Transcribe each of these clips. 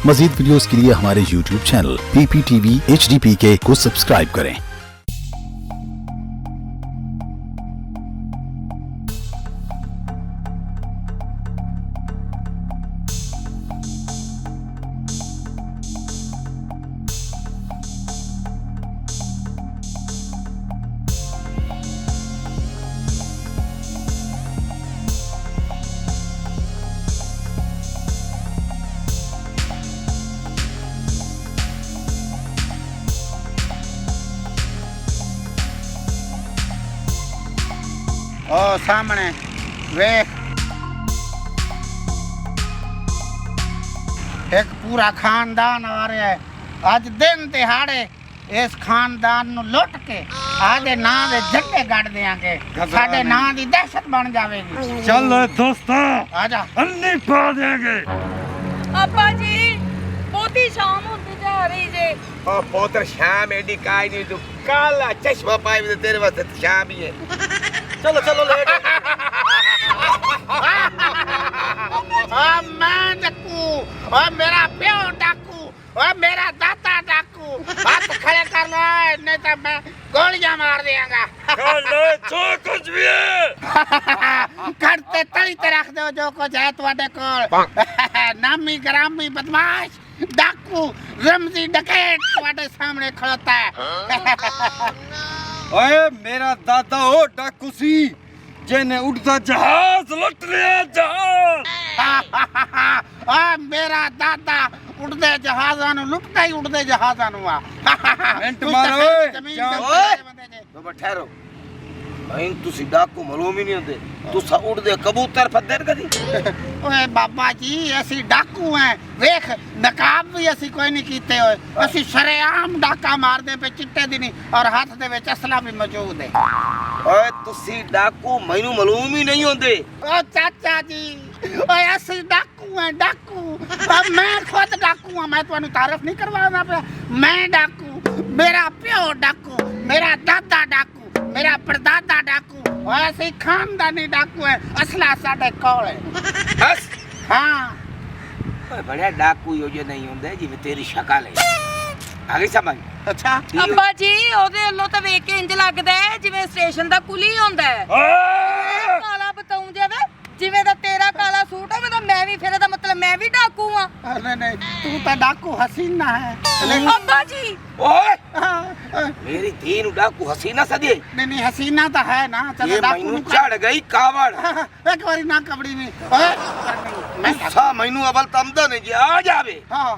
मजीद videos के लिए हमारे YouTube चैनल PPTV HDPK को सब्सक्राइब करें। ओ सामने वेख एक पूरा खानदान आ रहा है। आज दिन दिहाड़े इस खानदान नु लुट के आदे नां दे झंडे गड़ देंगे, साडे नां दी दहशत बन जावेगी। चल दोस्ता आजा अन्नी पा देंगे। अब्बा जी बहुती शाम होती जा रही जे। ओ पोतर शाम एडी काई नहीं, तू काला चश्मा पाई तो तेरे वास्ते शाम ही है। चलो चलो लेट मैं डाकू, ओ मेरा प्यो डाकू, ओ मेरा दादा डाकू। हाथ खड़े कर लो नहीं तो मैं गोलियां मार देंगा। जो कुछ भी है करते तली ते रख दो जो कुछ है तुम्हारे कोल। नामी ग्रामी बदमाश डाकू रमजी डकैत तुम्हारे सामने खड़ोता है। ओए मेरा दादा हो डाकू सी जेने उड़ता जहाज लुट लिया जहाज। आ मेरा दादा उड़दे जहाज़ां नु लुटदा ही उड़दे जहाज़ां नु आ। मिनट मारो ओए तो ठहरो भाई, तुसी डाकू मालूम ही नहीं होते, तुसा उड़दे कबूतर फद्दर कदी। ओए बाबा जी असी डाकू हैं, वेख नकाब भी असी कोई नहीं कीते होए, असी शरेआम डाका मारदे पे चिट्टे दी नहीं और हाथ दे विच असला भी मौजूद है। ओए तुसी डाकू मैनू मालूम ही नहीं होते। ओ चाचा जी ओए असी डाकू हैं डाकू। अब मैं खुद डाकू हां, मैं तुहानू तारीफ नहीं करवाना पे। मैं डाकू, मेरा प्यो डाकू, मेरा दादा डाकू, मेरा परदादा डाकू, ऐसे खानदानी डाकू है। असला साडे कोल है। बस हाँ ओए बड़ा डाकू यो जे नहीं होंदे जिवें तेरी शक्ल है। आगे समझ। अच्छा अब्बा जी ओदे ਵੱਲੋਂ ਤਾਂ ਵੇਖ ਕੇ ਇੰਜ ਲੱਗਦਾ ਹੈ ਜਿਵੇਂ ਸਟੇਸ਼ਨ ਦਾ ਕੁਲੀ ਹੁੰਦਾ ਹੈ। ਕਾਲਾ ਬਤਾਉਂ ਜਾਵੇ ਜਿਵੇਂ ਦਾ ਤੇਰਾ ਕਾਲਾ ਸੂਟ ਹੋਵੇ ਤਾਂ ਮੈਂ ਵੀ ਫਿਰ ਇਹਦਾ ਮਤਲਬ ਮੈਂ ਵੀ ਡਾਕੂ ਆ। अरे नहीं तू तो डाकू हसीना है। अब्बा जी ओए हाँ, मेरी धी नु डाकू हसीना सदी। नहीं नहीं हसीना तो है ना। चलो ये डाकू मैनू नु चढ़ गई कावड़। एक बारी ना कबड़ी में ओए मैं तुसा मैनू अवल तमदा नहीं जी आ जावे हाँ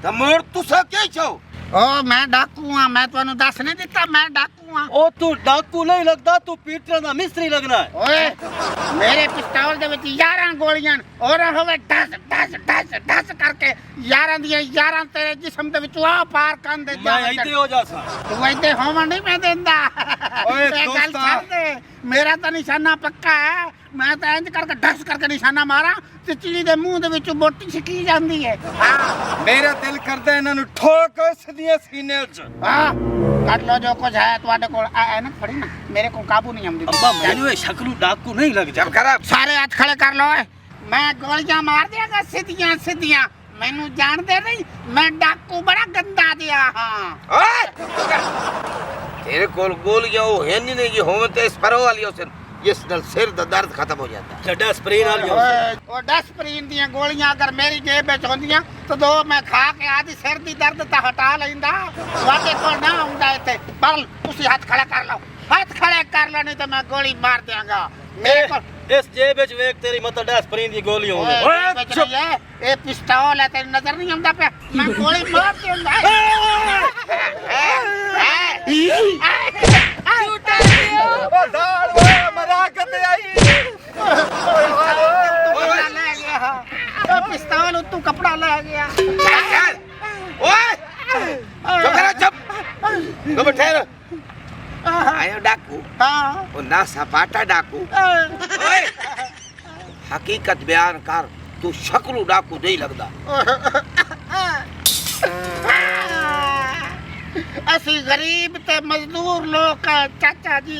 त मोर तुसा के छो। ओ मैं डाकू हां, मैं तुहानू दस नहीं दिता मैं डाकू हां। ओ तू डाकू नहीं लगदा, तू पीटने दा मिस्त्री लगना है। ओए मेरे पिस्तौल दे विच 11 गोलियां और होवे डस डस डस डस करके 11 दी 11 तेरे जिस्म दे विचों आ पार कर दे। मैं इते हो जासा। तू इते होवन नहीं मैं देंदा। ओए ये गल दोस्ता। छੱਡ दे, मेरा तो निशाना पक्का है। मैं तो इंज करके डस करके निशाना मारा ते चिड़ी दे मुंह दे विचों बोटी सिकी जांदी है। हां मेरा दिल करदा इन्हां नु ठोक सदियां सीने च। हां कर लो जो कुछ है तुम्हारे कोल। ऐनक फड़ी ना, मेरे को काबू नहीं आंदी। अब्बा मैनू ये शकलू डाकू नहीं लग जब खराब सारे हाथ खड़े कर लो। मैं गोलियां मार देगा सीधियां सीधियां। मैनू जानते नहीं, मैं डाकू बड़ा गंदा दिया। हाँ ओए तेरे कोल गोलियां ओ है नहीं जी होवे ते स्परो वाली ओसन जिस नाल सिर दा दर्द खत्म हो जाता है। जड्डा स्प्रेन वाली वो डस्टबिन दी गोलियां अगर मेरी जेब में होंदियां तो दो मैं खा के आधी सिर दी दर्द ता हटा लैंदा। वाटे को ना आउंदा इथे। बल तुसी हाथ खड़े कर लो, हाथ खड़े कर लो नहीं तो मैं गोली मार देंगा। मेरे को इस जेब विच वेख तेरी मतलब स्प्रेन दी गोली होवे। ओए चुप ये पिस्तौल है, तेरी नजर नहीं आंदा पे मैं गोली मार देंगा। झूठा पियो। ओ दाल ओए मरा के आई। ले गया पिस्तौल तू कपड़ा ले गया। चल ओए चुप करो चुप। तो ठहर आयो डाकू। हाँ ओ ना सपाटा डाकू। ओए हकीकत बयान कर, तू शकलू डाकू नहीं लगदा। असी गरीब ते मजदूर लोग चाचा जी,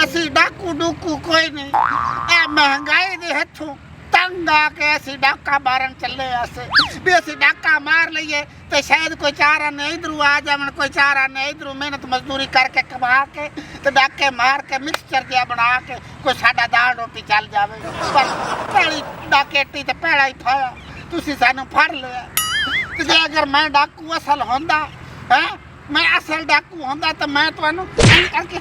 असी डाकू डूकू कोई नहीं। ए महंगाई दे हथों चंगा के असी डाका मारन चले असे भी असी डाका मार लिए तो शायद कोई चारा ने इधरू आ जावन कोई चारा ने इधरू मेहनत मजदूरी करके कमा के तो डाके मार के मिक्सचर दिया बना के कोई साडा दाल रोटी चल जावे पर पहली डाकेटी ते पहला ही थाया तुसी सानू फड़ लिया ते जे अगर मैं डाकू असल होंदा हैं मैं असल डाकू होंदा तो मैं तुहानू करके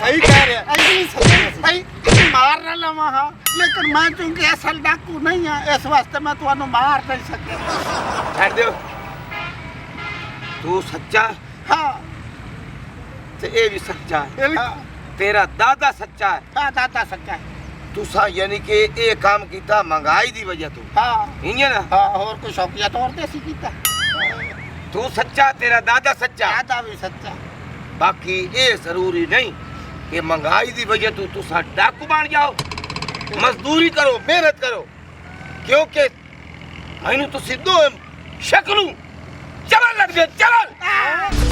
सही कह रहे हैं भाई मार ना लवा हाँ लेकिन मैं चूंकि असल डाकू नहीं है इस वास्ते मैं तुहानू मार नहीं सके छड़ दो तू सच्चा हाँ ते ये भी सच्चा है हाँ तेरा दादा सच्चा है हाँ दादा सच्चा है तुसा यानी कि ये काम कीता महंगाई दी वजह तू हाँ इंज ना हाँ और कोई शौकिया तौर ते सी कीता तू सच्चा तेरा दादा सच्चा दादा भी सच्चा बाकी ये जरूरी नहीं कि महंगाई दी वजह तू तुसा डाकू बन जाओ मजदूरी करो मेहनत करो क्योंकि मैनू तुसी दो शक्लू चलन लग जाए चलन